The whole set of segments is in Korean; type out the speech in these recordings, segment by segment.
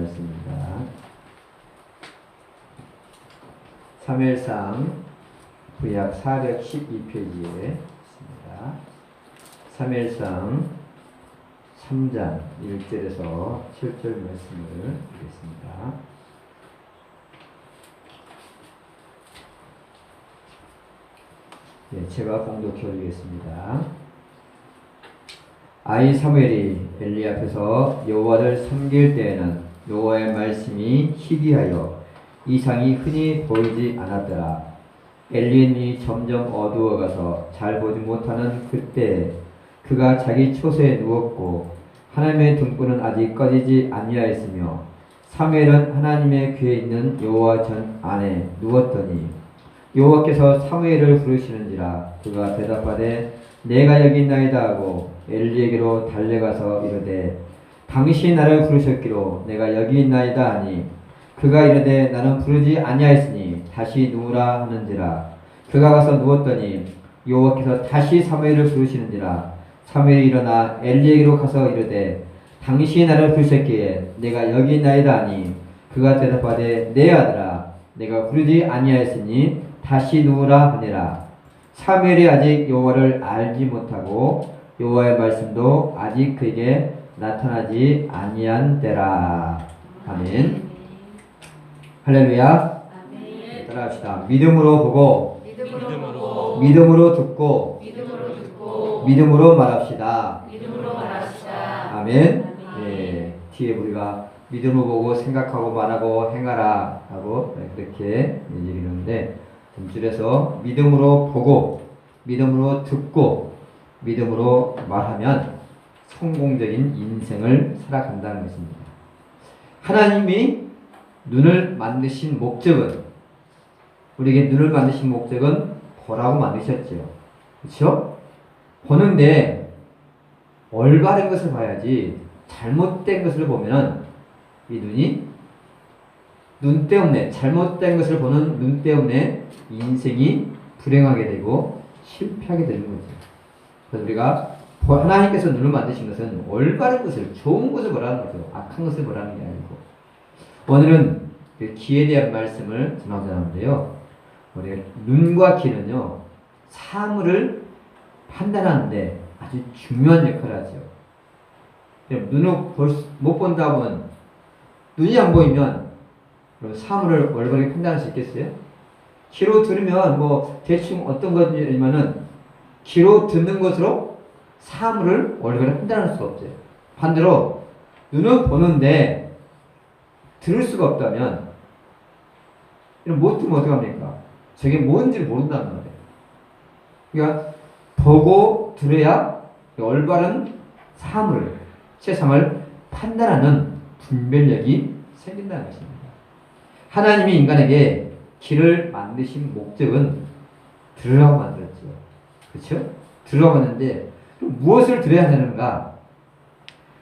말씀입니다. 사무엘상 구약 412페이지에 있습니다. 사무엘상 3장 1절에서 7절 말씀을 드리겠습니다. 제가 봉독해 올리겠습니다. 아이 사무엘이 엘리 앞에서 여호와를 섬길 때에는 여호와의 말씀이 희귀하여 이상이 흔히 보이지 않았더라. 엘리의 눈이 점점 어두워가서 잘 보지 못하는 그때 그가 자기 초소에 누웠고 하나님의 등불은 아직 꺼지지 아니하였으며 사무엘은 하나님의 궤에 있는 여호와 전 안에 누웠더니 여호와께서 사무엘을 부르시는지라. 그가 대답하되 내가 여기 있나이다 하고 엘리에게로 달려가서 이르되 당신이 나를 부르셨기로 내가 여기 있나이다 하니 그가 이르되 나는 부르지 아니하였으니 다시 누우라 하는지라. 그가 가서 누웠더니 여호와께서 다시 사무엘을 부르시는지라. 사무엘이 일어나 엘리에게로 가서 이르되 당신이 나를 부르셨기에 내가 여기 있나이다 하니 그가 대답하되 내 아들아 내가 부르지 아니하였으니 다시 누우라 하니라. 사무엘이 아직 여호와를 알지 못하고 여호와의 말씀도 아직 그에게 나타나지 아니한 때라. 아멘. 할렐루야. 아멘. 따라합시다. 믿음으로 보고 믿음으로 듣고 믿음으로 믿음으로 말합시다. 아멘. 아멘. 뒤에 우리가 믿음으로 보고 생각하고 말하고 행하라 하고 그렇게 얘기하는데 좀 줄여서 믿음으로 보고 믿음으로 듣고 믿음으로 말하면 성공적인 인생을 살아간다는 것입니다. 하나님이 눈을 만드신 목적은 우리에게 눈을 만드신 목적은 보라고 만드셨죠. 그렇죠? 보는데 올바른 것을 봐야지 잘못된 것을 보면 이 눈이 눈 때문에 잘못된 것을 보는 눈 때문에 인생이 불행하게 되고 실패하게 되는 거죠. 그래서 우리가 하나님께서 눈을 만드신 것은 올바른 것을 좋은 것을 보라는 거죠. 악한 것을 보라는 게 아니고. 오늘은 그 귀에 대한 말씀을 전하고자 하는데요. 우리 눈과 귀는요 사물을 판단하는데 아주 중요한 역할을 하죠. 눈을 못 본다 하면 눈이 안 보이면 사물을 올바르게 판단할 수 있겠어요? 귀로 들으면 뭐 대충 어떤 것이냐면은 귀로 듣는 것으로 사물을 올바르게 판단할 수가 없어요. 반대로 눈은 보는데 들을 수가 없다면 이런 못 들으면 어떡합니까? 저게 뭔지를 모른다는 거예요. 그러니까 보고 들어야 올바른 사물, 세상을 판단하는 분별력이 생긴다는 것입니다. 하나님이 인간에게 귀를 만드신 목적은 들으라고 만들었죠. 그렇죠? 들으라고 하는데 무엇을 들어야 되는가?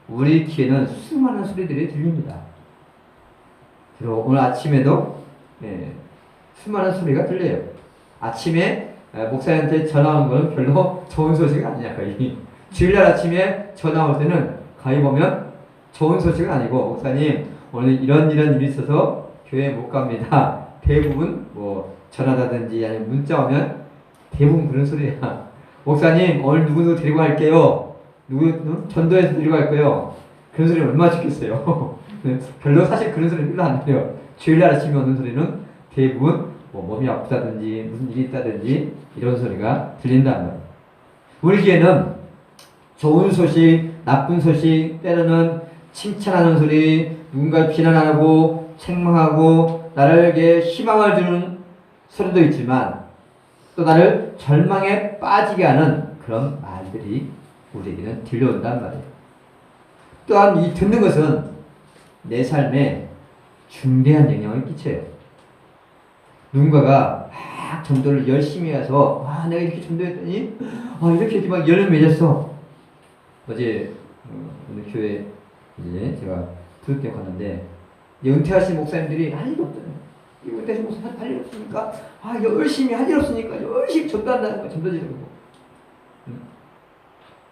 우리 귀에는 수많은 소리들이 들립니다. 오늘 아침에도 수많은 소리가 들려요. 아침에 목사님한테 전화 온 건 별로 좋은 소식이 아니야. 거의 주일날 아침에 전화 올 때는 거의 보면 좋은 소식은 아니고 목사님 오늘 이런 일이 있어서 교회 못 갑니다. 대부분 뭐 전화라든지 아니면 문자 오면 대부분 그런 소리야. 목사님 오늘 누구 데리고 갈게요. 누구 전도해서 데리고 갈 거예요. 그런 소리 얼마나 좋겠어요. 별로 사실 그런 소리 별로 안 들려요. 주일날 아침에 오는 소리는 대부분 뭐 몸이 아프다든지 무슨 일이 있다든지 이런 소리가 들린다는 거예요. 우리 귀에는 좋은 소식, 나쁜 소식, 때로는 칭찬하는 소리, 누군가를 비난하고 책망하고 나에게 희망을 주는 소리도 있지만 또 나를 절망에 빠지게 하는 그런 말들이 우리에게는 들려온단 말이에요. 또한 이 듣는 것은 내 삶에 중대한 영향을 끼쳐요. 누군가가 막 전도를 열심히 해서 내가 이렇게 전도했더니 이렇게 막 열을 맺었어. 어제 오늘 교회 이제 제가 들을 때 갔는데 은퇴하신 목사님들이 할 일 없잖아요. 은퇴하신 목사님 할 일 없으니까 열심히 할 일 없으니까 열심히 전도한다는 거야. 전도지라고.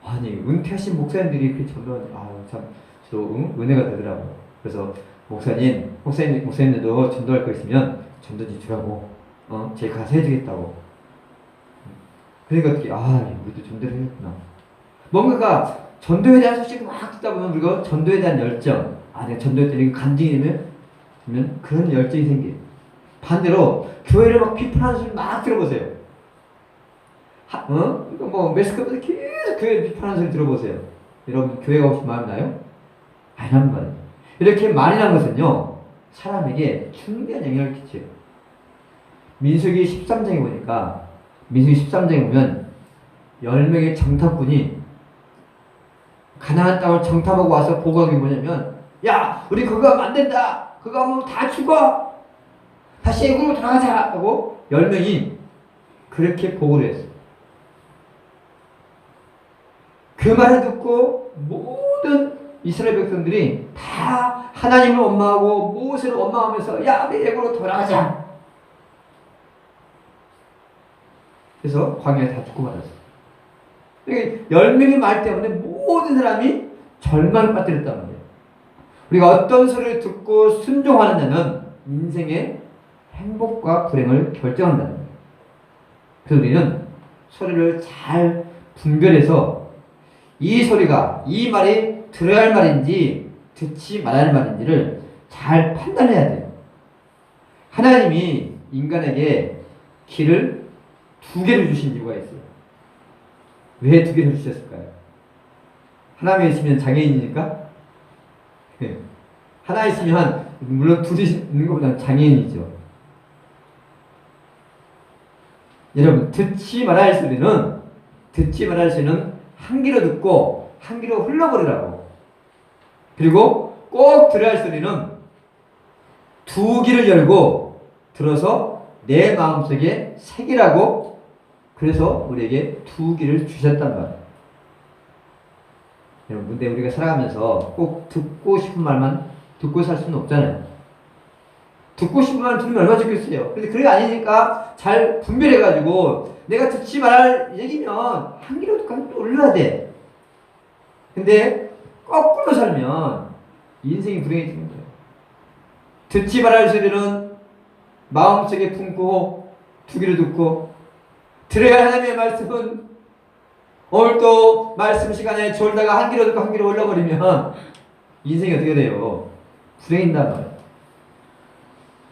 아니 은퇴하신 목사님들이 그 전도하는 참 저도 은혜가 되더라고요. 그래서 목사님들도 전도할 거 있으면 전도지 주라고, 제가 가서 해주겠다고. 그러니까 어떻게, 우리도 전도를 해야겠구나. 뭔가가 전도에 대한 소식을 막 듣다 보면 우리가 전도에 대한 열정, 내가 전도에 대한 간증이 되면 그런 열정이 생겨요. 반대로 교회를 막 비판하는 소리 막 들어보세요. 매스컴에서 계속 교회 비판하는 소리 들어보세요. 여러분 교회 가고 싶은 마음 나요? 아니란 말이에요. 이렇게 말이라는 것은요, 사람에게 중대한 영향을 끼쳐요. 민수기 13장에 보니까, 민수기 13장에 보면 10명의 정탐꾼이 가나안 땅을 정탐하고 와서 보고한 게 뭐냐면, 야, 우리 그거 하면 안 된다. 그거 하면 다 죽어. 다시 애굽으로 돌아가자 하고 10명이 그렇게 보고를 했어요. 그 말을 듣고 모든 이스라엘 백성들이 다 하나님을 원망하고 모세를 원망하면서, 야, 우리 애굽으로 돌아가자. 그래서 광야에 다 죽고 말았어요. 10명의 말 때문에 모든 사람이 절망을 빠뜨렸단 말이에요. 우리가 어떤 소리를 듣고 순종하느냐는 인생의 행복과 불행을 결정한다는 거예요. 그래서 우리는 소리를 잘 분별해서 이 소리가, 이 말이 들어야 할 말인지 듣지 말아야 할 말인지를 잘 판단해야 돼요. 하나님이 인간에게 길을 2개를 주신 이유가 있어요. 왜 2개를 주셨을까요? 하나님이 있으면 장애인이니까? 하나 있으면 물론 둘이 있는 것보다는 장애인이죠. 여러분, 듣지 말아야 할 소리는 한 귀로 듣고 한 귀로 흘러버리라고. 그리고 꼭 들어야 할 소리는 2귀를 열고 들어서 내 마음속에 새기라고. 그래서 우리에게 2귀를 주셨단 말이에요. 여러분, 근데 우리가 살아가면서 꼭 듣고 싶은 말만 듣고 살 수는 없잖아요. 듣고 싶은 말 들으면 얼마나 좋겠어요. 근데 그게 아니니까 잘 분별해가지고 내가 듣지 말할 얘기면 한 귀로 듣고 한 귀로 올려야 돼. 근데 거꾸로 살면 인생이 불행해지는 거예요. 듣지 말할 소리는 마음속에 품고 2귀로 듣고, 들어야 할 하나님의 말씀은 오늘 또 말씀 시간에 졸다가 한 귀로 듣고 한 귀로 올려버리면 인생이 어떻게 돼요? 불행해진단 말이에요.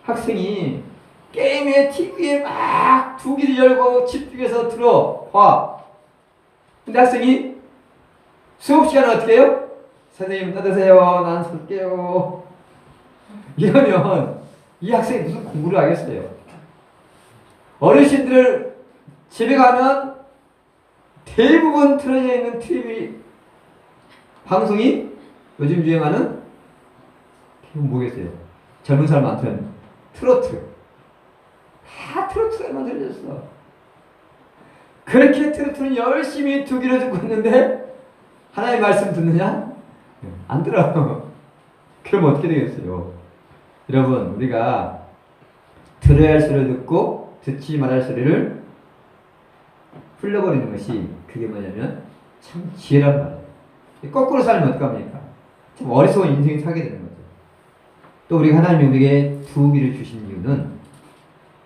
학생이 게임에 TV에 막 2귀를 열고 집중해서 들어봐. 근데 학생이 수업 시간에 어떻게 해요? 선생님 닫으세요. 난 쓸게요. 이러면 이 학생이 무슨 공부를 하겠어요? 어르신들 집에 가면 대부분 틀어져 있는 TV 방송이 요즘 유행하는 뭐겠어요? 젊은 사람한테는 트로트. 다 트로트에만 들려졌어. 그렇게 트로트는 열심히 2귀로 듣고 있는데 하나님의 말씀 듣느냐? 안 들어. 그럼 어떻게 되겠어요? 여러분, 우리가 들어야 할 소리를 듣고 듣지 말아야 할 소리를 흘려버리는 것이, 그게 뭐냐면 참 지혜란 말이에요. 거꾸로 살면 어떡합니까? 참 어리석은 인생이 살게 되는 거죠. 또 우리가 하나님이 우리에게 2귀를 주신 이유는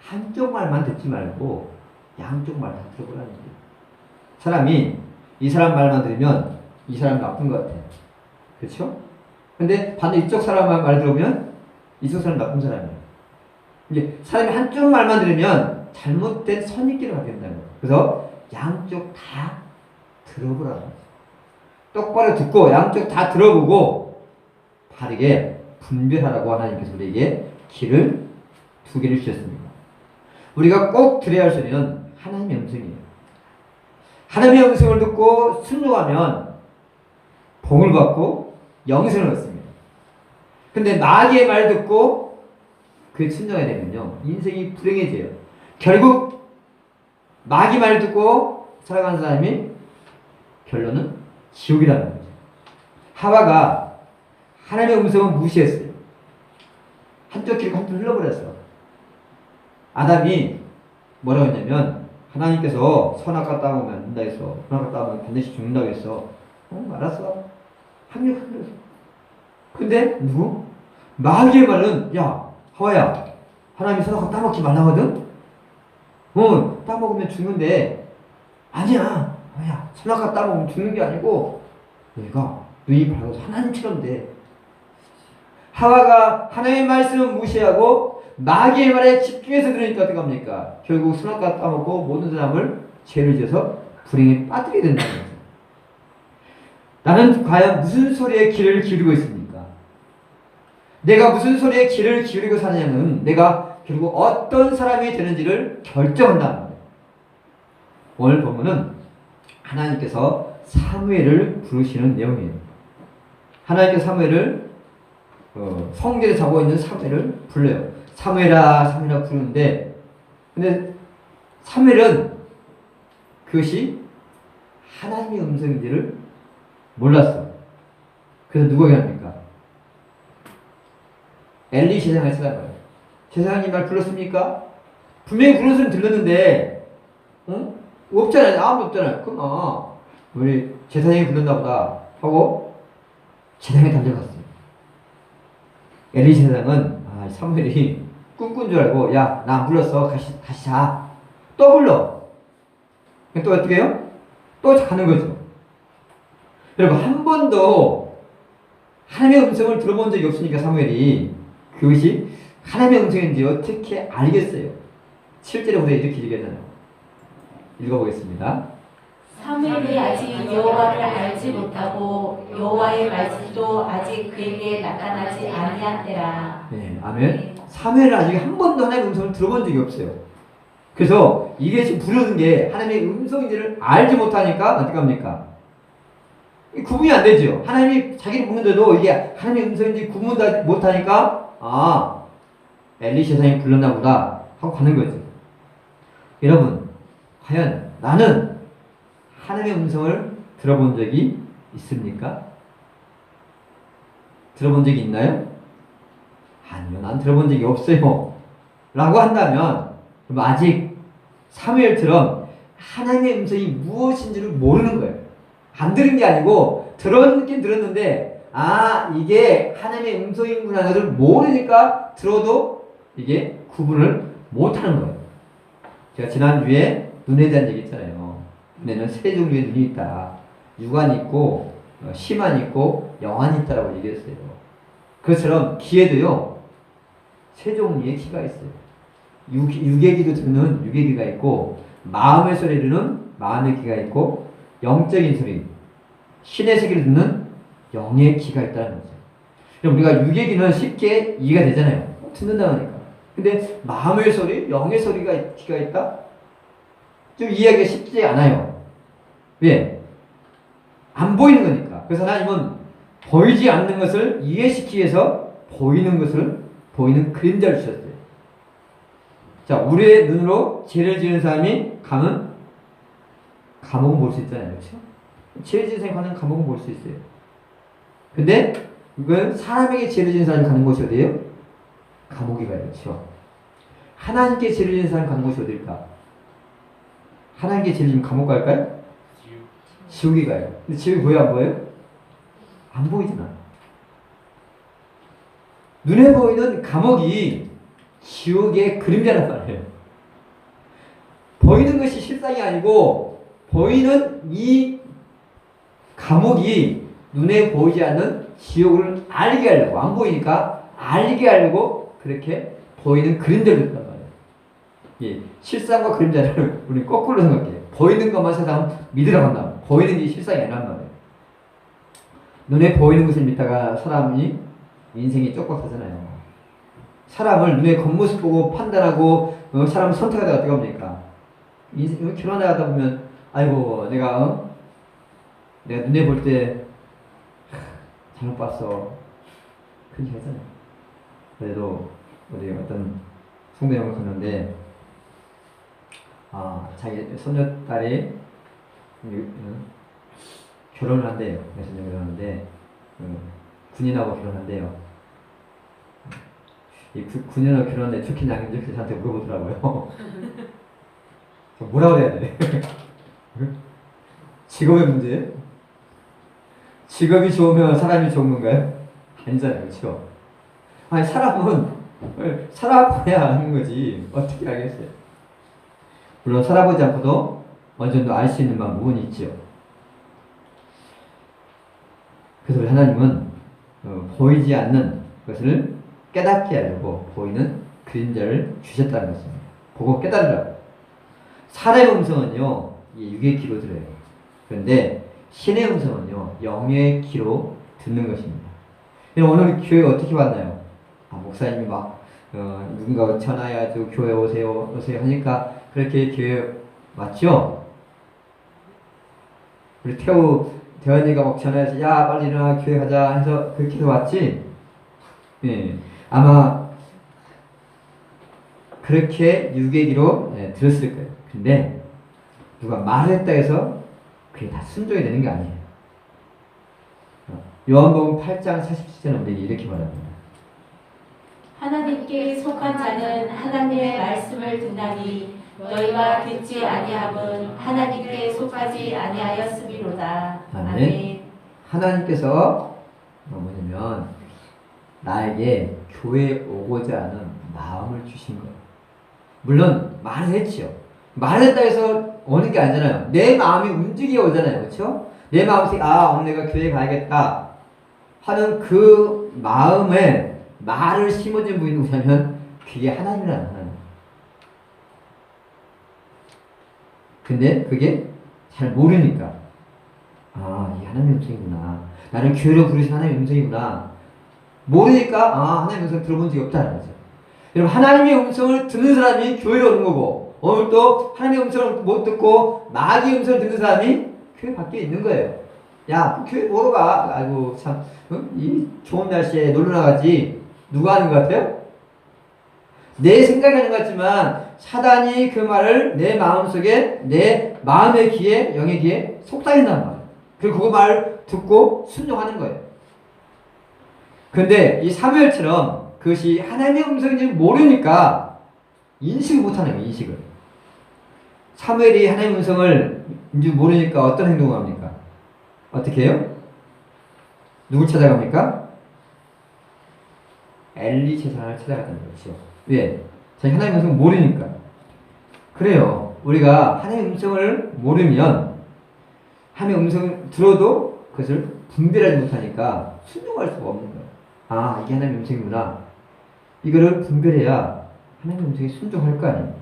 한쪽 말만 듣지 말고 양쪽 말 다 들어보라는 거예요. 사람이 이 사람 말만 들으면 이 사람 나쁜 것 같아요. 그렇죠? 근데 반대 이쪽 사람 말 들으면 이쪽 사람 나쁜 사람이에요. 이제 사람이 한쪽 말만 들으면 잘못된 선입견을 갖게 된다는 거예요. 그래서 양쪽 다 들어보라는 거죠. 똑바로 듣고 양쪽 다 들어보고 바르게 분별하라고 하나님께서 우리에게 길을 2개를 주셨습니다. 우리가 꼭 들어야 할 소리는 하나님의 음성이에요. 하나님의 음성을 듣고 순종하면 복을 받고 영생을 얻습니다. 근데 마귀의 말 듣고 그에 순종하게 되면요, 인생이 불행해져요. 결국 마귀 말 듣고 살아가는 사람이 결론은 지옥이라는 거죠. 하와가 하나님의 음성을 무시했어요. 한쪽 길고 한쪽 흘러버렸어. 아담이 뭐라고 했냐면, 하나님께서 선악과 따먹으면 안 된다 했어. 선악과 따먹으면 반드시 죽는다고 했어. 알았어. 합력했어. 근데 누구? 마귀의 말은 야 하와야 하나님이 선악과 따먹지 말라거든. 따먹으면 죽는데 아니야 하와야 선악과 따먹으면 죽는 게 아니고 너희가 눈이 밝아서 하나님처럼 돼. 하와가 하나님의 말씀을 무시하고 마귀의 말에 집중해서 들으니까 어떻게 합니까? 결국 선악과 따먹고 모든 사람을 죄를 지어서 불행에 빠뜨리게 된다는 거죠. 나는 과연 무슨 소리에 귀를 기울이고 있습니까? 내가 무슨 소리에 귀를 기울이고 사느냐는 내가 결국 어떤 사람이 되는지를 결정한다는 거예요. 오늘 본문은 하나님께서 사무엘을 부르시는 내용이에요. 하나님께서 사무엘을 성전에 자고 있는 사무엘을 불러요. 사무엘아 사무엘아 부르는데 근데 사무엘은 그것이 하나님의 음성인지를 몰랐어. 그래서 누가 합니까? 엘리 제사장을 찾아가요. 제사장님 날 불렀습니까? 분명히 부르는 소리 들렸는데 없잖아요. 아무도 없잖아요. 그럼 우리 제사장이 불렀나 보다 하고 제사장이 달려갔어요. 엘리 제사장은 사무엘이 꿈꾼 줄 알고 야 나 안 불렀어. 다시 자. 또 불러. 또 어떻게 해요? 또 가는 거죠. 여러분 한 번도 하나님의 음성을 들어본 적이 없으니까 사무엘이 그것이 하나님의 음성인지 어떻게 알겠어요? 7절에 보면 이렇게 얘기하잖아요. 읽어보겠습니다. 사무엘이 아직 여호와를 알지 못하고 여호와의 말씀도 아직 그에게 나타나지 아니한 때라. 네, 아멘. 사무엘은 아직 한 번도 하나님의 음성을 들어본 적이 없어요. 그래서 이게 지금 부르는 게 하나님의 음성인지를 알지 못하니까 어떻게 합니까? 구분이 안 되죠. 하나님이 자기를 부르는데도 이게 하나님의 음성인지 구분 못하니까 엘리 제사장이 불렀나 보다 하고 가는 거죠. 여러분 과연 나는 하나님의 음성을 들어본 적이 있습니까? 들어본 적이 있나요? 아니요, 난 들어본 적이 없어요. 라고 한다면 그럼 아직 사무엘처럼 하나님의 음성이 무엇인지를 모르는 거예요. 안 들은 게 아니고 들었긴 들었는데 이게 하나님의 음성이구나 하는 것을 모르니까 들어도 이게 구분을 못하는 거예요. 제가 지난주에 눈에 대한 얘기 했잖아요. 눈에는 세 종류의 눈이 있다. 육안이 있고 심안이 있고 영안이 있다라고 얘기했어요. 그것처럼 귀에도요 세 종류의 귀가 있어요. 육의 귀도 듣는 육의 귀가 있고 마음의 소리를 듣는 마음의 귀가 있고 영적인 소리 신의 세계를 듣는 영의 귀가 있다는 거죠. 우리가 육의 귀는 쉽게 이해가 되잖아요. 듣는다고 하니까. 근데 마음의 소리, 영의 소리가 귀가 있다? 좀 이해하기가 쉽지 않아요. 왜? 안 보이는 거니까. 그래서 하나님은 보이지 않는 것을 이해시키기 위해서 보이는 것을 보이는 그림자를 주셨어요. 자, 우리의 눈으로 죄를 지은 사람이 가면 감옥은 볼 수 있잖아요. 그렇죠? 죄를 지은 사람이 가는 감옥은 볼 수 있어요. 근데 이건 사람에게 죄를 지은 사람이 가는 곳이 어디예요? 감옥이 가요. 그렇죠? 하나님께 죄를 지은 사람이 가는 곳이 어딜까? 하나님께 죄를 지은 감옥 갈까요? 지옥이 가요. 근데 지옥이 보여 안 보여요? 안 보이잖아. 눈에 보이는 감옥이 지옥의 그림자란 말이에요. 보이는 것이 실상이 아니고 보이는 이 감옥이 눈에 보이지 않는 지옥을 알게 하려고 안 보이니까 알게 하려고 그렇게 보이는 그림자를 줬단 말이에요. 예, 실상과 그림자를 우리 거꾸로 생각해요. 보이는 것만 세상 믿으라고 한다. 보이는 게 실상이 아니란 말이에요. 눈에 보이는 것을 믿다가 사람이 인생이 쪽박하잖아요. 사람을 눈에 겉모습 보고 판단하고 사람을 선택하다가 어떻게 합니까? 인생 결혼하다 보면 아이고 내가 눈에 볼 때 잘못 봤어. 그렇게 하잖아요. 그래도 어디 어떤 송대형을 갔는데 자기 손녀딸이 결혼을 한대요. 손녀를 하는데 군인하고 결혼한대요. 이 군인하고 결혼하는데 좋긴 양인지 저한테 물어보더라고요. 뭐라고 해야 돼? 직업의 문제? 직업이 좋으면 사람이 좋은 건가요? 아니잖아요. 그렇죠? 아니 사람은 살아봐야 하는 거지 어떻게 알겠어요? 물론 살아보지 않고도 어느 정도 알 수 있는 부분이 있죠. 그래서 우리 하나님은 보이지 않는 것을 깨닫게 하려고 보이는 그림자를 주셨다는 것입니다. 보고 깨달으라고. 사람의 음성은요, 육의 귀로 들어요. 그런데 신의 음성은요, 영의 귀로 듣는 것입니다. 오늘 교회 어떻게 왔나요? 목사님이 막 누군가 전화해가지고 교회 오세요 하니까 그렇게 교회 왔죠? 우리 대원이가 막 전화해서 야 빨리 일어나 교회 가자 해서 그렇게 해서 왔지? 예, 아마 그렇게 유괴기로 들었을 거예요. 근데 누가 말을 했다 해서 그게 다 순종이 되는 게 아니에요. 요한복음 8장 47절에 이렇게 말합니다. 하나님께 속한 자는 하나님의 말씀을 듣나니 너희가 듣지 아니함은 하나님께 속하지 아니하였음이로다. 아멘. 하나님께서 뭐냐면 나에게 교회에 오고자 하는 마음을 주신 거예요. 물론 말을 했지요. 말을 했다 해서 오는 게 아니잖아요. 내 마음이 움직여 오잖아요. 그렇죠? 내 마음이 오늘 내가 교회 가야겠다 하는 그 마음에 말을 심어준 분이 누구냐면 그게 하나님이라는 하나님. 근데 그게 잘 모르니까 이게 하나님의 음성이구나. 나를 교회로 부르신 하나님의 음성이구나. 모르니까 하나님의 음성을 들어본 적이 없다는 거죠. 여러분 하나님의 음성을 듣는 사람이 교회로 오는 거고 오늘 또 하나님의 음성을 못 듣고 마귀의 음성을 듣는 사람이 교회 밖에 있는 거예요. 야 교회 뭐로 가? 아이고 참 이 좋은 날씨에 놀러 나가지. 누가 하는 것 같아요? 내 생각이 하는 것 같지만 사단이 그 말을 내 마음속에 내 마음의 귀에 영의 귀에 속삭인단 말이에요. 그리고 그 말을 듣고 순종하는 거예요. 근데 이 사무엘처럼 그것이 하나님의 음성인지 모르니까 인식을 못하는 거예요. 인식을. 사무엘이 하나님의 음성을 인지 모르니까 어떤 행동을 합니까? 어떻게 해요? 누굴 찾아갑니까? 엘리 제사장을 찾아갔다는 거죠. 왜? 자기 하나님의 음성을 모르니까. 그래요. 우리가 하나님의 음성을 모르면 하나님의 음성을 들어도 그것을 분별하지 못하니까 순종할 수가 없는 거예요. 이게 하나님의 음성이구나. 이거를 분별해야 하나님의 음성에 순종할 거 아니에요.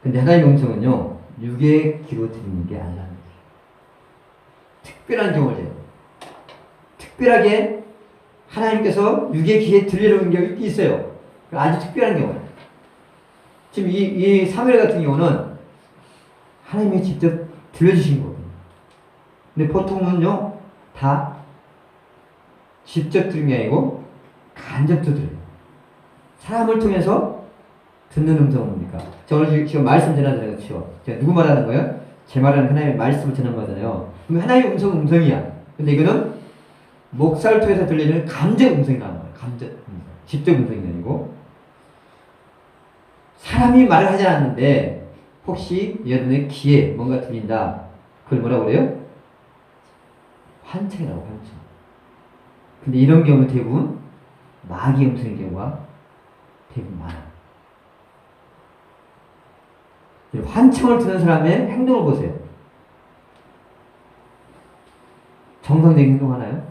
근데 하나님의 음성은요, 육의 귀로 들리는 게 아니라는 거예요. 특별한 경우죠. 특별하게 하나님께서 육의 귀에 들리는 게 있어요. 아주 특별한 경우예요. 지금 이 사무엘 같은 경우는 하나님이 직접 들려주신 거거든요. 근데 보통은요, 다 직접 들은 게 아니고 간접도 들어요. 사람을 통해서 듣는 음성은 뭡니까? 저 오늘 지금 말씀 전하잖아요. 그렇죠? 제가 누구 말하는 거예요? 제 말은 하나님의 말씀을 전하는 거잖아요. 그럼 하나님의 음성은 음성이야. 근데 이거는 목사를 통해서 들리는 간접 음성이라는 거예요. 간접 음성. 직접 음성이 아니고. 사람이 말을 하지 않았는데 혹시 여러분의 귀에 뭔가 들린다. 그걸 뭐라고 그래요? 환청이라고, 환청. 근데 이런 경우는 대부분 마귀 음성의 경우가 대부분 많아요. 환청을 듣는 사람의 행동을 보세요. 정상적인 행동 하나요?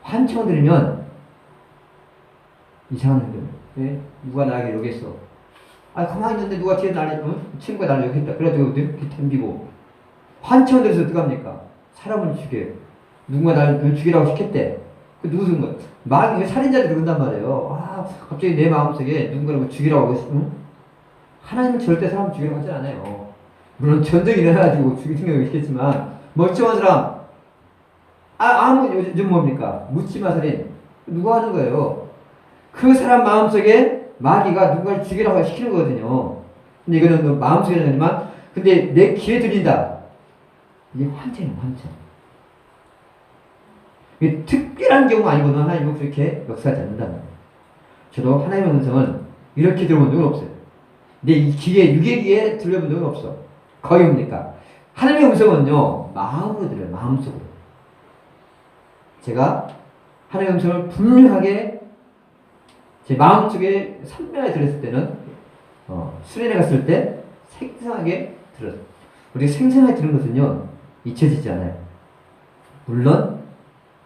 환청을 들으면 이상한 행동이에요. 왜? 누가 나에게 욕했어. 가만히 있는데 누가 뒤에 친구가 나를 욕했다. 그래가지고 이렇게 덤비고. 환청을 들어서 어떡합니까? 사람을 죽여요. 누군가 나를 죽이라고 시켰대. 그 누구 쓴 거야? 마귀, 살인자들이 그런단 말이에요. 갑자기 내 마음속에 누군가를 죽이라고 하고, 응? 하나님은 절대 사람 죽이라고 하지 않아요. 물론 전쟁이 일어나가지고 죽이는 경우가 있겠지만, 멀쩡한 사람, 요즘 뭡니까? 묻지마 살인. 누가 하는 거예요? 그 사람 마음속에 마귀가 누군가를 죽이라고 시키는 거거든요. 근데 이거는 마음속에 하지만, 근데 내 귀에 들린다. 이게 환청이에요, 환청. 이게 특별한 경우 아니고는 하나님은 그렇게 역사하지 않는다는 거예요. 저도 하나님의 음성을 이렇게 들어본 적은 없어요. 내 귀에, 육의 귀에 들려본 적은 없어. 거의 뭡니까? 하나님의 음성은요, 마음으로 들려요, 마음속으로. 제가 하나님의 음성을 분명하게 제 마음속에 선명하게 들었을 때는 수련회 갔을 때 생생하게 들었어요. 우리가 생생하게 들은 것은요 잊혀지지 않아요. 물론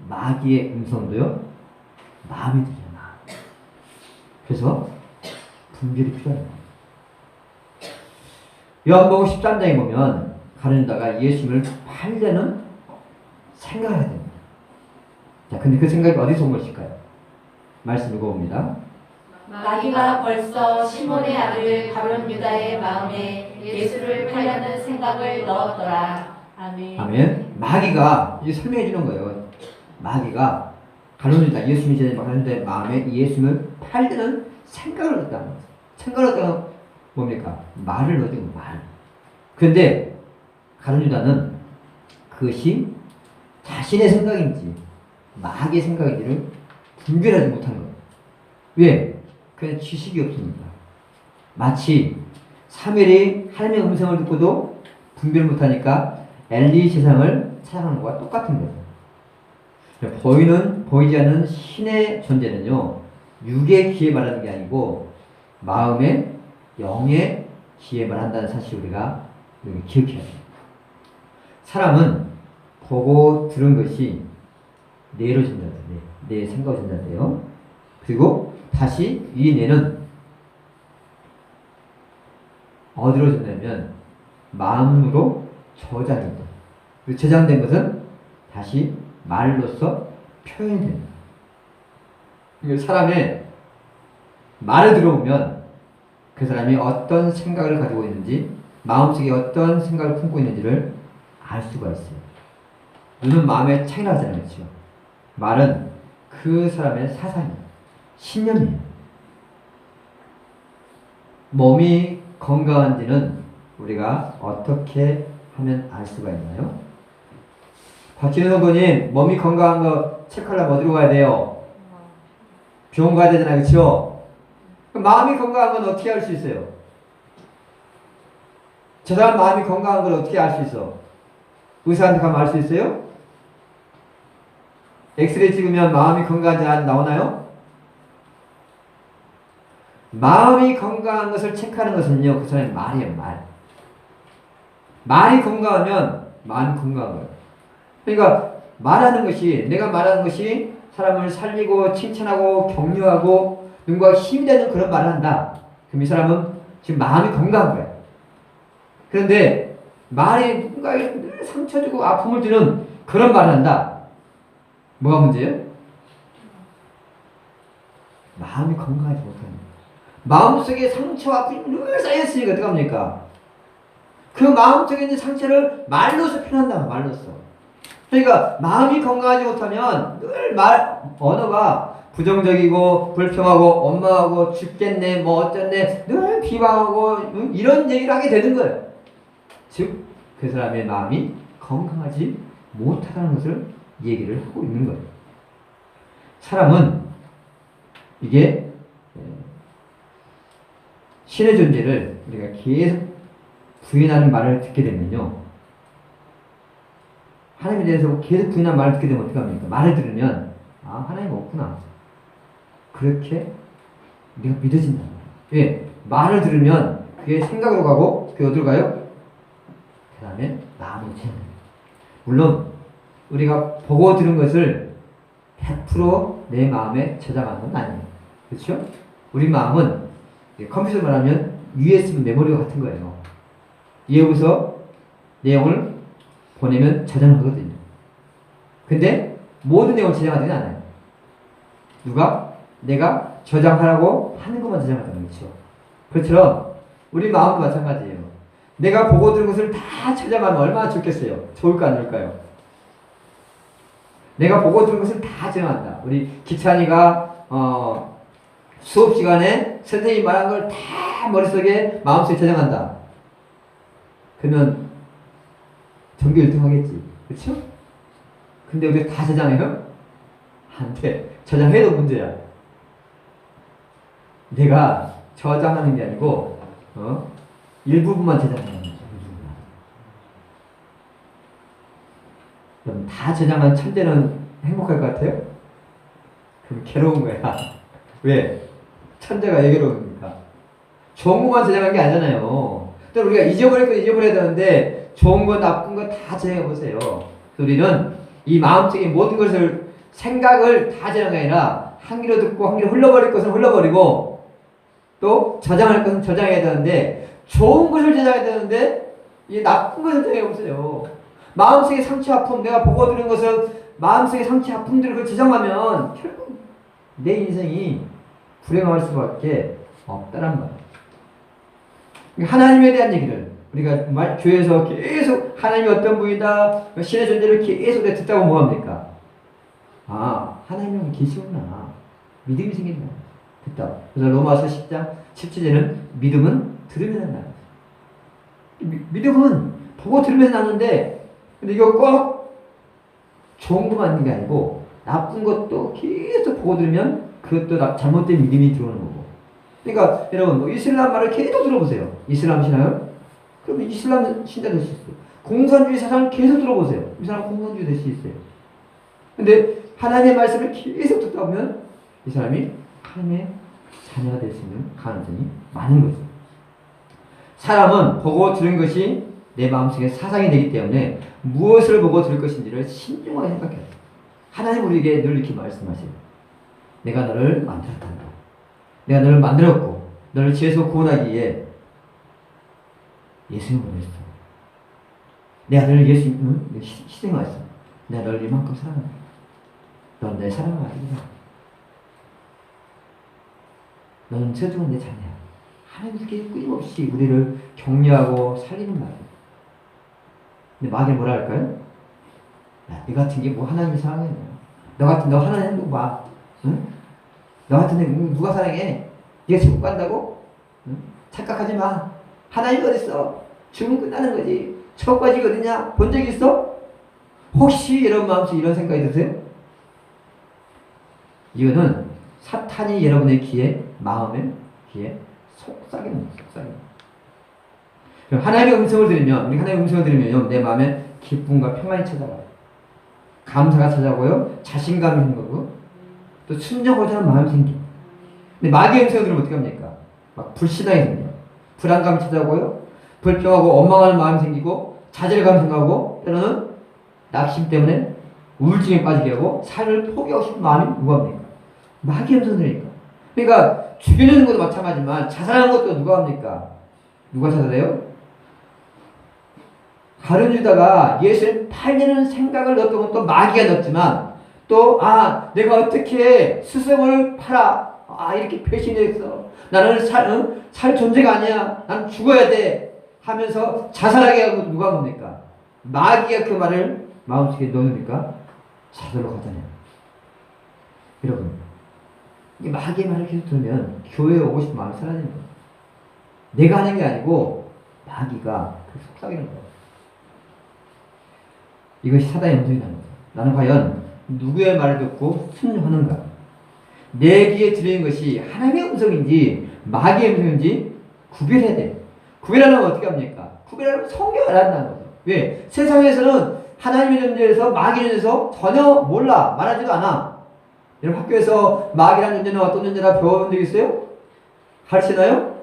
마귀의 음성도요 마음에 들어요. 그래서 분별이 필요합니다. 요한복음 13장에 보면 가룟 유다가 예수님을 팔려는 생각을 해야 됩니다. 자, 근데 그 생각이 어디서 온 것일까요? 말씀 읽어봅니다. 마귀가 벌써 시몬의 아들 가룟 유다의 마음에 예수를 팔려는 생각을 넣었더라. 아멘. 아멘. 마귀가 이제 설명해 주는 거예요. 마귀가 가룟 유다 예수님이 이제 가룟 유다의 마음에 예수님을 팔려는 생각을 넣었다는 거예요. 생각을 넣었다는 뭡니까? 말을 넣어준 말. 그런데 가룟 유다는 그것이 자신의 생각인지 마귀의 생각인지를 분별하지 못한 거예요. 왜? 그냥 지식이 없습니다. 마치 사무엘이 하나님의 음성을 듣고도 분별 못하니까 엘리 세상을 찾아가는 것과 똑같은 거예요. 보이지 않는 신의 존재는요 육의 귀에 말하는 게 아니고 마음의 영의 귀에 말한다는 사실 우리가 기억해야 돼요. 사람은 보고 들은 것이 뇌로 전달돼요. 뇌의 생각으로 전달돼요. 그리고 다시 이 뇌는 어디로 전달되면 마음으로 저장이 돼요. 그리고 저장된 것은 다시 말로써 표현이 됩니다. 사람의 말을 들어보면 그 사람이 어떤 생각을 가지고 있는지 마음속에 어떤 생각을 품고 있는지를 알 수가 있어요. 눈은 마음에 창이라고 하잖아요. 그렇죠? 말은 그 사람의 사상이에요. 신념이에요. 몸이 건강한지는 우리가 어떻게 하면 알 수가 있나요? 박진우 선생님, 몸이 건강한 거 체크하려면 어디로 가야 돼요? 병원 가야 되잖아요. 그렇죠? 마음이 건강한 건 어떻게 알 수 있어요? 저 사람 마음이 건강한 걸 어떻게 알 수 있어? 의사한테 가면 알 수 있어요? 엑스레이 찍으면 마음이 건강한지 나오나요? 마음이 건강한 것을 체크하는 것은요, 그 사람의 말이에요, 말. 말이 건강하면 마음이 건강한 거예요. 그러니까 내가 말하는 것이 사람을 살리고 칭찬하고 격려하고 누군가 힘이 되는 그런 말을 한다. 그럼 이 사람은 지금 마음이 건강한 거예요. 그런데 말이 누군가에 늘 상처 주고 아픔을 주는 그런 말을 한다. 뭐가 문제예요? 마음이 건강하지 못하는 거예요. 마음속에 상처와 아픔이 늘 쌓였으니까 어떡합니까? 그 마음속에 있는 상처를 말로서 표현한다. 말로서. 그러니까 마음이 건강하지 못하면 늘 언어가 부정적이고 불평하고 엄마하고 죽겠네 뭐 어쩌네 늘 비방하고 이런 얘기를 하게 되는 거예요. 즉 그 사람의 마음이 건강하지 못하다는 것을 얘기를 하고 있는 거예요. 사람은 이게 신의 존재를 우리가 계속 부인하는 말을 듣게 되면요, 하나님에 대해서 계속 부인하는 말을 듣게 되면 어떡합니까? 말을 들으면 하나님 없구나 그렇게 우리가 믿어진다. 왜? 말을 들으면 그게 생각으로 가고 그게 어디로 가요? 그 다음에 마음으로 채워요. 물론 우리가 보고 들은 것을 100% 내 마음에 저장하는 건 아니에요. 그렇죠? 우리 마음은 컴퓨터로 말하면 USB 메모리와 같은 거예요. 여기서 내용을 보내면 저장하거든요. 근데 모든 내용을 저장하지는 않아요. 내가 저장하라고 하는 것만 저장하는 거죠. 그렇죠? 우리 마음도 마찬가지예요. 내가 보고 들은 것을 다 저장하면 얼마나 좋겠어요? 좋을까 안 좋을까요? 내가 보고 들은 것을 다 저장한다. 우리 기찬이가 수업 시간에 선생님이 말한 걸 다 머릿속에 마음속에 저장한다. 그러면 전교 1등 하겠지. 그렇죠? 근데 우리가 다 저장해요? 안 돼. 저장해도 문제야. 내가 저장하는 게 아니고 일부분만 저장하는 거죠. 그럼 다 저장한 천재는 행복할 것 같아요? 그럼 괴로운 거야. 왜? 천재가 왜 괴로우니까? 좋은 것만 저장한 게 아니잖아요. 또 우리가 잊어버릴 건 잊어버려야 되는데 좋은 거 나쁜 거 다 저장해 보세요. 우리는 이 마음속의 모든 것을 생각을 다 저장한 게 아니라 한 귀로 듣고 한 귀로 흘러버릴 것은 흘러버리고 또 저장할 것은 저장해야 되는데 좋은 것을 저장해야 되는데 이 나쁜 것을 저장해 보세요. 마음속의 상처 아픔 내가 보고 들은 것은 마음속의 상처 아픔들을 그걸 저장하면 결국 내 인생이 불행할 수밖에 없다란 말이에요. 하나님에 대한 얘기를 우리가 교회에서 계속 하나님이 어떤 분이다 신의 존재를 계속 듣다고 뭐합니까? 아 하나님은 계시구나 믿음이 생긴다 듣다. 그래서 로마서 10장 17절은 믿음은 들으면서 나는 믿음은 보고 들으면서 나는데 근데 이거 꼭 좋은 것만 있는 게 아니고 나쁜 것도 계속 보고 들으면 그것도 잘못된 믿음이 들어오는 거고. 그러니까 여러분 뭐 이슬람 말을 계속 들어보세요. 이슬람 신앙을 그러면 이슬람 신자 될 수 있어요. 공산주의 사상 계속 들어보세요. 이 사람 공산주의 될 수 있어요. 근데 하나님의 말씀을 계속 듣다 보면 이 사람이 하나님의 자녀가 될 수 있는 가능성이 많은 거죠. 사람은 보고 들은 것이 내 마음속에 사상이 되기 때문에 무엇을 보고 들을 것인지를 신중하게 생각해야 돼요. 하나님 우리에게 늘 이렇게 말씀하세요. 내가 너를 만들었단다. 내가 너를 만들었고 너를 죄에서 구원하기 위해 예수님을 보냈어. 내가 너를 희생했어. 내가 너를 이만큼 사랑한다. 넌 내 사랑을 알리라. 너는 소중한 내 자녀야. 하나님께 끊임없이 우리를 격려하고 살리는 말이에요. 근데 마귀는 뭐라 할까요? 야, 너 같은 게 뭐 하나님이 사랑해? 너 하나님 행동 봐. 응? 너 같은 애 누가 사랑해? 네가 지옥 간다고? 응? 착각하지 마. 하나님이 어딨어? 죽으면 끝나는 거지. 천국까지 어디냐? 본 적 있어? 혹시 여러분 마음속에 이런 생각이 드세요? 이거는 사탄이 여러분의 귀에, 마음의 귀에 속삭이는 거예요. 그럼 하나님의 음성을 들으면, 우리 하나님의 음성을 들으면요, 내 마음에 기쁨과 평안이 찾아와요. 감사가 찾아오고요, 자신감이 있는 거고, 또 순종하고자 하는 마음이 생겨요. 근데 마귀의 음성을 들으면 어떻게 합니까? 막 불신앙이 생겨요. 불안감이 찾아오고요, 불평하고 원망하는 마음이 생기고, 좌절감이 생기고, 때로는 낙심 때문에 우울증에 빠지게 하고, 삶을 포기하고 싶은 마음이 누가 합니까? 마귀의 음성을 들으니까. 그러니까, 죽이는 것도 마찬가지지만, 자살하는 것도 누가 합니까? 누가 자살해요? 가룟 유다가 예수를 팔려는 생각을 넣었던 것도 마귀가 넣었지만 또 내가 어떻게 스승을 팔아 이렇게 배신했어. 나는 살 존재가 아니야. 난 죽어야 돼 하면서 자살하게 하고 누가 뭡니까? 마귀가 그 말을 마음속에 넣으니까 자살로 가잖아요. 여러분 이 마귀의 말을 계속 들으면 교회에 오고 싶은 마음이 사라지는 거예요. 내가 하는 게 아니고 마귀가 그 속삭이는 거예요. 이것이 사단의 음성이라는 거죠. 나는 과연 누구의 말을 듣고 순종하는가? 내 귀에 들리는 것이 하나님의 음성인지 마귀의 음성인지 구별해야 돼. 구별하려면 어떻게 합니까? 구별하려면 성경을 알아야 한다는 거죠. 왜? 세상에서는 하나님의 존재에서 마귀의 존재에서 전혀 몰라. 말하지도 않아. 여러분 학교에서 마귀라는 존재는 어떤 존재라 배워본 적 있어요? 가르치나요?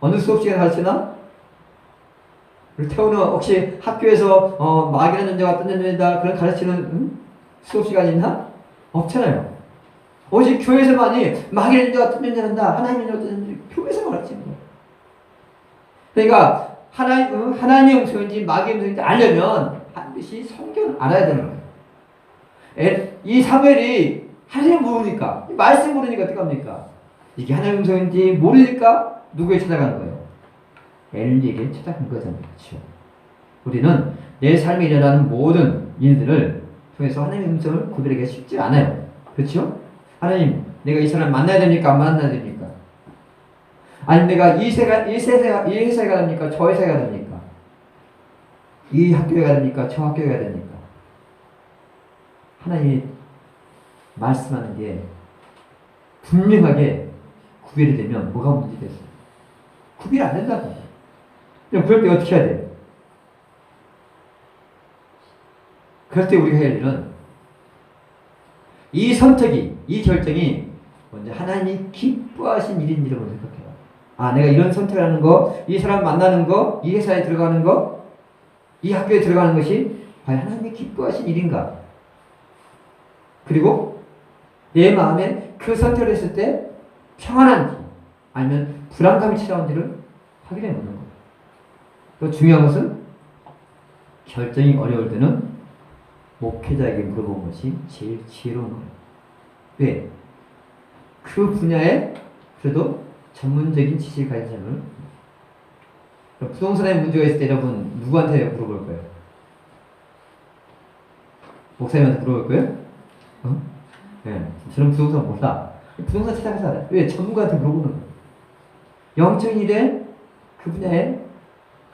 어느 수업 시간에 가르치나? 우리 태우는 혹시 학교에서 마귀라는 존재가 어떤 존재다 그런 가르치는 수업 시간이 있나? 없잖아요. 오직 교회에서만이 마귀라는 존재가 어떤 존재란다. 하나님의 어떤 존재 교회에서 가르치는 거예요. 그러니까 하나님의 음성인지 마귀의 음성인지 알려면 반드시 성경을 알아야 되는 거예요. 이 사무엘이 하나님 모르니까 말씀 모르니까 어떻게 합니까? 이게 하나님의 음성인지 모르니까 누구에 찾아가는 거예요? 엘리에게 찾아간 거잖아요. 그렇죠? 우리는 내 삶에 일어나는 모든 일들을 통해서 하나님의 음성을 구별하기가 쉽지 않아요. 그렇죠? 하나님, 내가 이 사람 만나야 됩니까? 안 만나야 됩니까? 아니 내가 이 회사에 가야 됩니까? 저 회사에 가야 됩니까? 이 학교에 가야 됩니까? 저 학교에 가야 됩니까? 하나님이 말씀하는 게 분명하게 구별이 되면 뭐가 문제됐어요? 구별이 안 된다고. 그럼 그럴 때 어떻게 해야 돼요? 그럴 때 우리가 해야 할 일은 이 선택이 이 결정이 먼저 하나님이 기뻐하신 일인지를 먼저 생각해요. 아, 내가 이런 선택을 하는 거, 이 사람 만나는 거, 이 회사에 들어가는 거, 이 학교에 들어가는 것이 과연 하나님이 기뻐하신 일인가? 그리고 내 마음에 그 선택을 했을 때 평안한지 아니면 불안감이 찾아온지를 확인해 보는 거예요. 또 중요한 것은 결정이 어려울 때는 목회자에게 물어본 것이 제일 지혜로운 거예요. 왜? 그 분야에 그래도 전문적인 지식을 가진 사람을 부동산에 문제가 있을 때 여러분 누구한테 물어볼 거예요? 목사님한테 물어볼 거예요? 어? 네, 저는 부동산 몰라. 부동산 찾아가서 알아요. 왜? 전문가한테 물어보는 거예요. 영적인 일에 그 분야에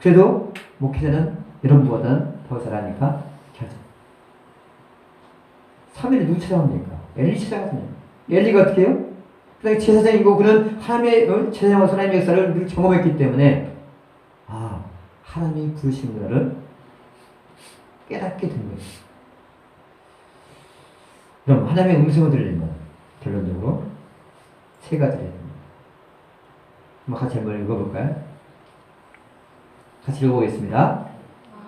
그래도 목회자는 여러분보다는 더 잘하니까 결정. 3일에 누구 찾아갑니까? 엘리 찾아가거든요. 엘리가 어떻게 해요? 그다음에 제사장이고 그는 하나님의 제사장과 하나님의 역사를 늘 경험했기 때문에 아, 하나님이 부르신 거를 깨닫게 된 거예요. 그럼 하나님의 음성을 들리면 결론적으로 세 가지를 해야 됩니다. 한번 같이 한번 읽어볼까요? 같이 읽어보겠습니다.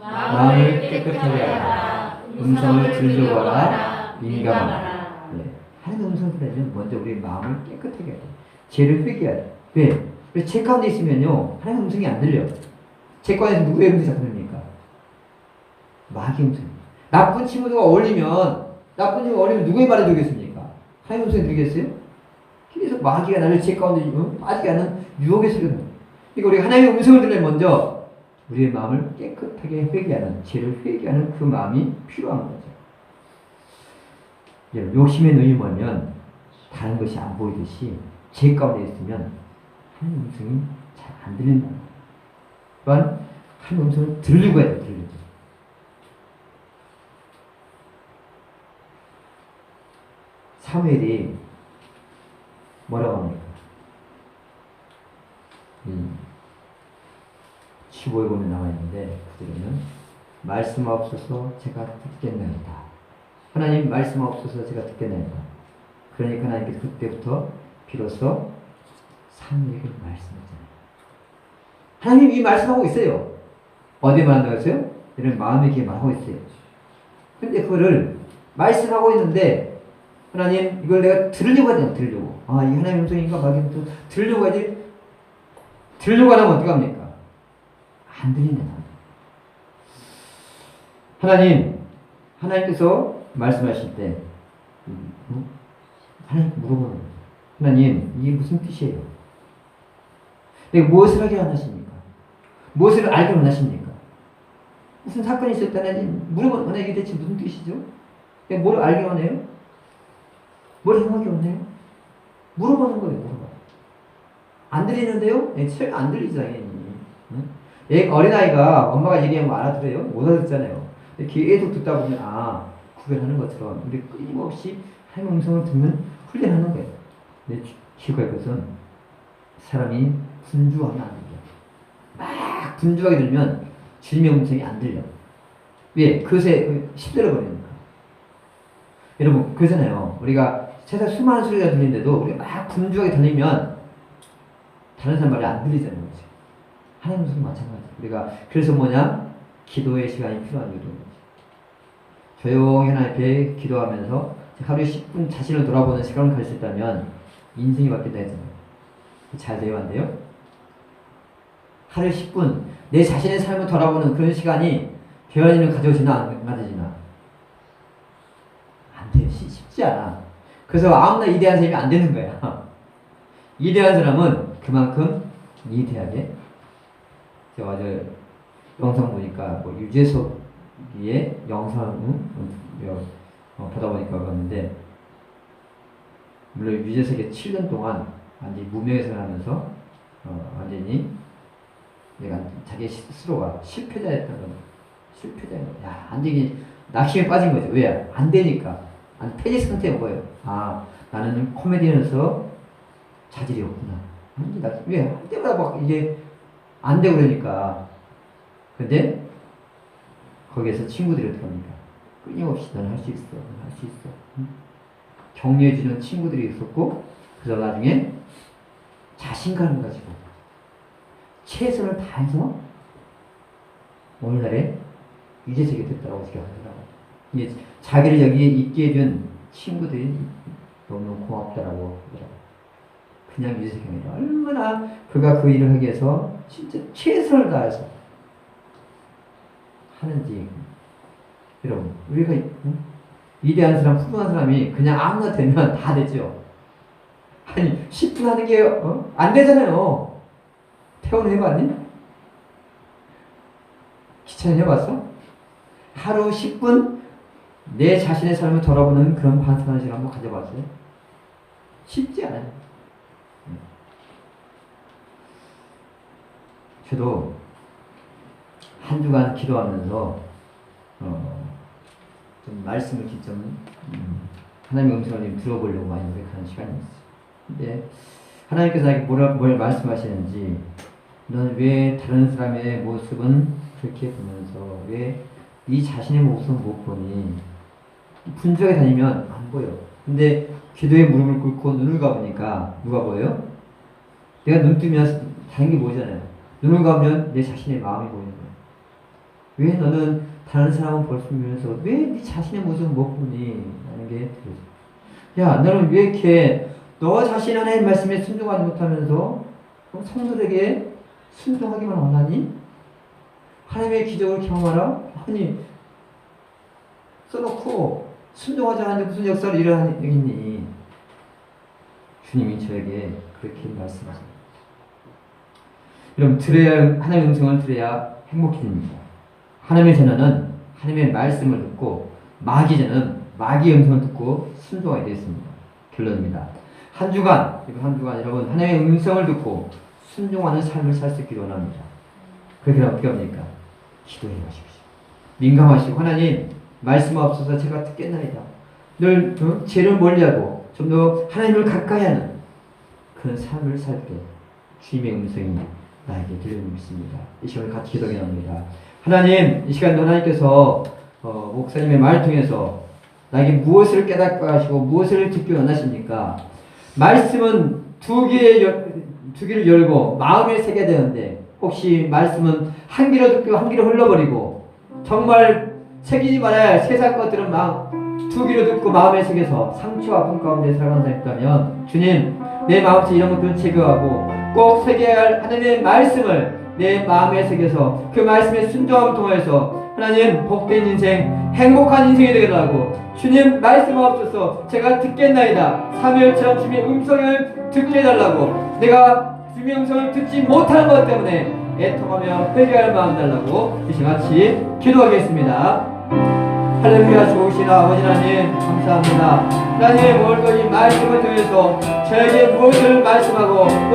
마음을 깨끗하게 하라. 음성을 들려고 하라. 민감하라. 네. 하나님의 음성을 들으려면 먼저 우리 마음을 깨끗하게 해야 돼요. 죄를 회개해야 돼요. 왜? 왜 제 가운데 있으면요 하나님의 음성이 안 들려. 제 가운데서 누구의 음성이 자꾸 들립니까? 마귀의 음성. 나쁜 친구들과 어울리면 누구의 말을 들겠습니까? 하나님의 음성이 들리겠어요? 계속 마귀가 나를 제 가운데 빠지게 하는 유혹의 소리가 납니다. 그러니까 우리가 하나님의 음성을 들으려면 먼저 우리의 마음을 깨끗하게 회개하는, 죄를 회개하는 그 마음이 필요한 거죠. 욕심의 눈이 멀면 다른 것이 안 보이듯이 죄 가운데 있으면 하나님의 음성이 잘 안 들린다. 또한 하나님의 음성을 들리고 해야 돼요. 들리고. 사무엘이 뭐라고 합니까? 15에 보면 나와 있는데 그들은 말씀 없어서 제가 듣겠나이다. 하나님 말씀 없어서 제가 듣겠나이다. 그러니까 하나님께서 그때부터 비로소 사무엘에게 말씀하잖아요. 하나님 이 말씀하고 있어요. 어디에 말한다고 했어요? 이런 마음에게 말하고 있어요. 근데 그거를 말씀하고 있는데 하나님 이걸 내가 들으려고 하잖아. 들으려고. 아, 이 하나님의 음성인가 마귀부터 들으려고 하지. 들으려고 하면 어떡합니까? 안 들린다. 하나님께서 말씀하실 때 하나님께 물어보는 거예요. 하나님 이게 무슨 뜻이에요? 내가 무엇을 하게 원하십니까? 무엇을 알게 원하십니까? 무슨 사건이 있을 때 하나님 물어보는 이게 대체 무슨 뜻이죠? 내가 뭘 알게 원해요? 뭘 행하게 원해요? 물어보는 거예요. 물어봐. 안 들리는데요? 제가 안 들리지 당연히. 응? 어린아이가 엄마가 얘기하면 알아들어요? 못 알아듣잖아요. 계속 듣다 보면 구별하는 것처럼 우리 끊임없이 하나님의 음성을 듣는 훈련하는 거예요. 근데 기억할 것은 사람이 분주하면 안 들려. 막 분주하게 들면 주님의 음성이 안 들려. 왜? 그것에 휩쓸려 버리니까. 여러분 그러잖아요. 우리가 세상 수많은 소리가 들리는데도 우리가 막 분주하게 들리면 다른 사람 말이 안 들리잖아요. 그렇지? 하나님 음성 마찬가지. 우리가 그래서 기도의 시간이 필요한 이유도 거지. 조용히 하나님 앞에 기도하면서 하루에 10분 자신을 돌아보는 시간을 가질 수 있다면 인생이 바뀐다 했잖아요. 잘 돼요, 안 돼요? 하루에 10분 내 자신의 삶을 돌아보는 그런 시간이 배워지는 가져오지나 안 가져지나? 안 돼요. 쉽지 않아. 그래서 아무나 이대한 사람이 안 되는 거야. 이대한 사람은 그만큼 이대하게. 제가 어제 영상 보니까 유재석의 영상을 보다 보니까 봤는데, 물론 유재석이 7년 동안 완전히 무명에서 하면서 완전히 내가 자기 스스로가 실패자였다는 거. 실패자예요. 야, 완전히 낙심에 빠진 거죠. 왜? 안 되니까. 폐지 상태인 거예요. 나는 코미디언에서 자질이 없구나. 왜? 할 때마다 막 이게 안 되고 그러니까. 근데 거기에서 친구들이 어떻게 합니까? 끊임없이 너는 할 수 있어. 넌 할 수 있어. 응? 격려해주는 친구들이 있었고, 그래서 나중에 자신감을 가지고 최선을 다해서 오늘날에 유재석이 됐다고 생각하더라고요. 이게 자기를 여기에 있게 해준 친구들이 너무 고맙다라고 하더라고요. 그냥 유재석이 아니라 얼마나 그가 그 일을 하기 위해서 진짜 최선을 다해서 하는지. 여러분, 우리가 위대한 사람, 훌륭한 사람이 그냥 아무나 되면 다 되죠. 아니 10분 하는 게 안 되잖아요. 태원 해봤니? 기차는 해봤어? 하루 10분 내 자신의 삶을 돌아보는 그런 반성하는 시간 한번 가져봤어요? 쉽지 않아요. 저도 한 주간 기도하면서 좀 말씀을 좀 하나님의 음성을 좀 들어보려고 많이 노력하는 시간이 있어요. 근데 하나님께서 나에게 뭘 말씀하시는지, 너는 왜 다른 사람의 모습은 그렇게 보면서 왜 네 자신의 모습은 못 보니? 분주하게 다니면 안 보여. 근데 기도에 무릎을 꿇고 눈을 감으니까 누가 보여요? 내가 눈 뜨면 다른 게 보이잖아요. 눈을 감으면 내 자신의 마음이 보이는 거예요. 왜 너는 다른 사람은 볼 수 있으면서 왜 네 자신의 모습은 못 보니? 라는 게 들어요. 야, 너는 왜 이렇게 너 자신 하나의 말씀에 순종하지 못하면서 성도들에게 순종하기만 원하니? 하나님의 기적을 경험하라? 아니, 써놓고 순종하지 않는데 무슨 역사를 일어나겠니? 주님이 저에게 그렇게 말씀하십니다. 여러분, 하나님의 음성을 들어야 행복해집니다. 하나님의 전화는 하나님의 말씀을 듣고, 마귀 전화는 마귀의 음성을 듣고 순종하게 되었습니다. 결론입니다. 한 주간 여러분 하나님의 음성을 듣고 순종하는 삶을 살 수 있기를 원합니다. 그렇게 어떻게 합니까? 기도해 가십시오. 민감하시고, 하나님 말씀하옵소서, 제가 듣겠나이다. 늘 죄를 멀리하고 좀 더 하나님을 가까이 하는 그런 삶을 살 때 주님의 음성이 나에게 들려오고 있습니다. 이 시간을 같이 기도해 나옵니다. 하나님, 이 시간도 하나님께서 목사님의 말을 통해서 나에게 무엇을 깨닫게 하시고 무엇을 듣기 원하십니까? 말씀은 두 귀를 열고 마음에 새겨야 되는데, 혹시 말씀은 한 귀로 듣고 한 귀로 흘러버리고 정말 새기지 말아야 할 세상 것들은 두 귀로 듣고 마음에 새겨서 상처와 아픔 가운데 살아가는 사람이 있다면, 주님, 내 마음속에 이런 것들을 제거하고 꼭 새겨야 할 하나님의 말씀을 내 마음에 새겨서 그 말씀에 순종함을 통해서 하나님 복된 인생, 행복한 인생이 되게 하고, 주님 말씀하옵소서, 제가 듣겠나이다. 사무엘처럼 주님의 음성을 듣게 해달라고, 내가 주님의 음성을 듣지 못하는 것 때문에 애통하며 회개할 마음 달라고 이 시간 같이 기도하겠습니다. 할렐루야. 좋으신 아버지 하나님, 감사합니다. 하나님, 오늘도 이 말씀을 통해서 저에게 무엇을 말씀하고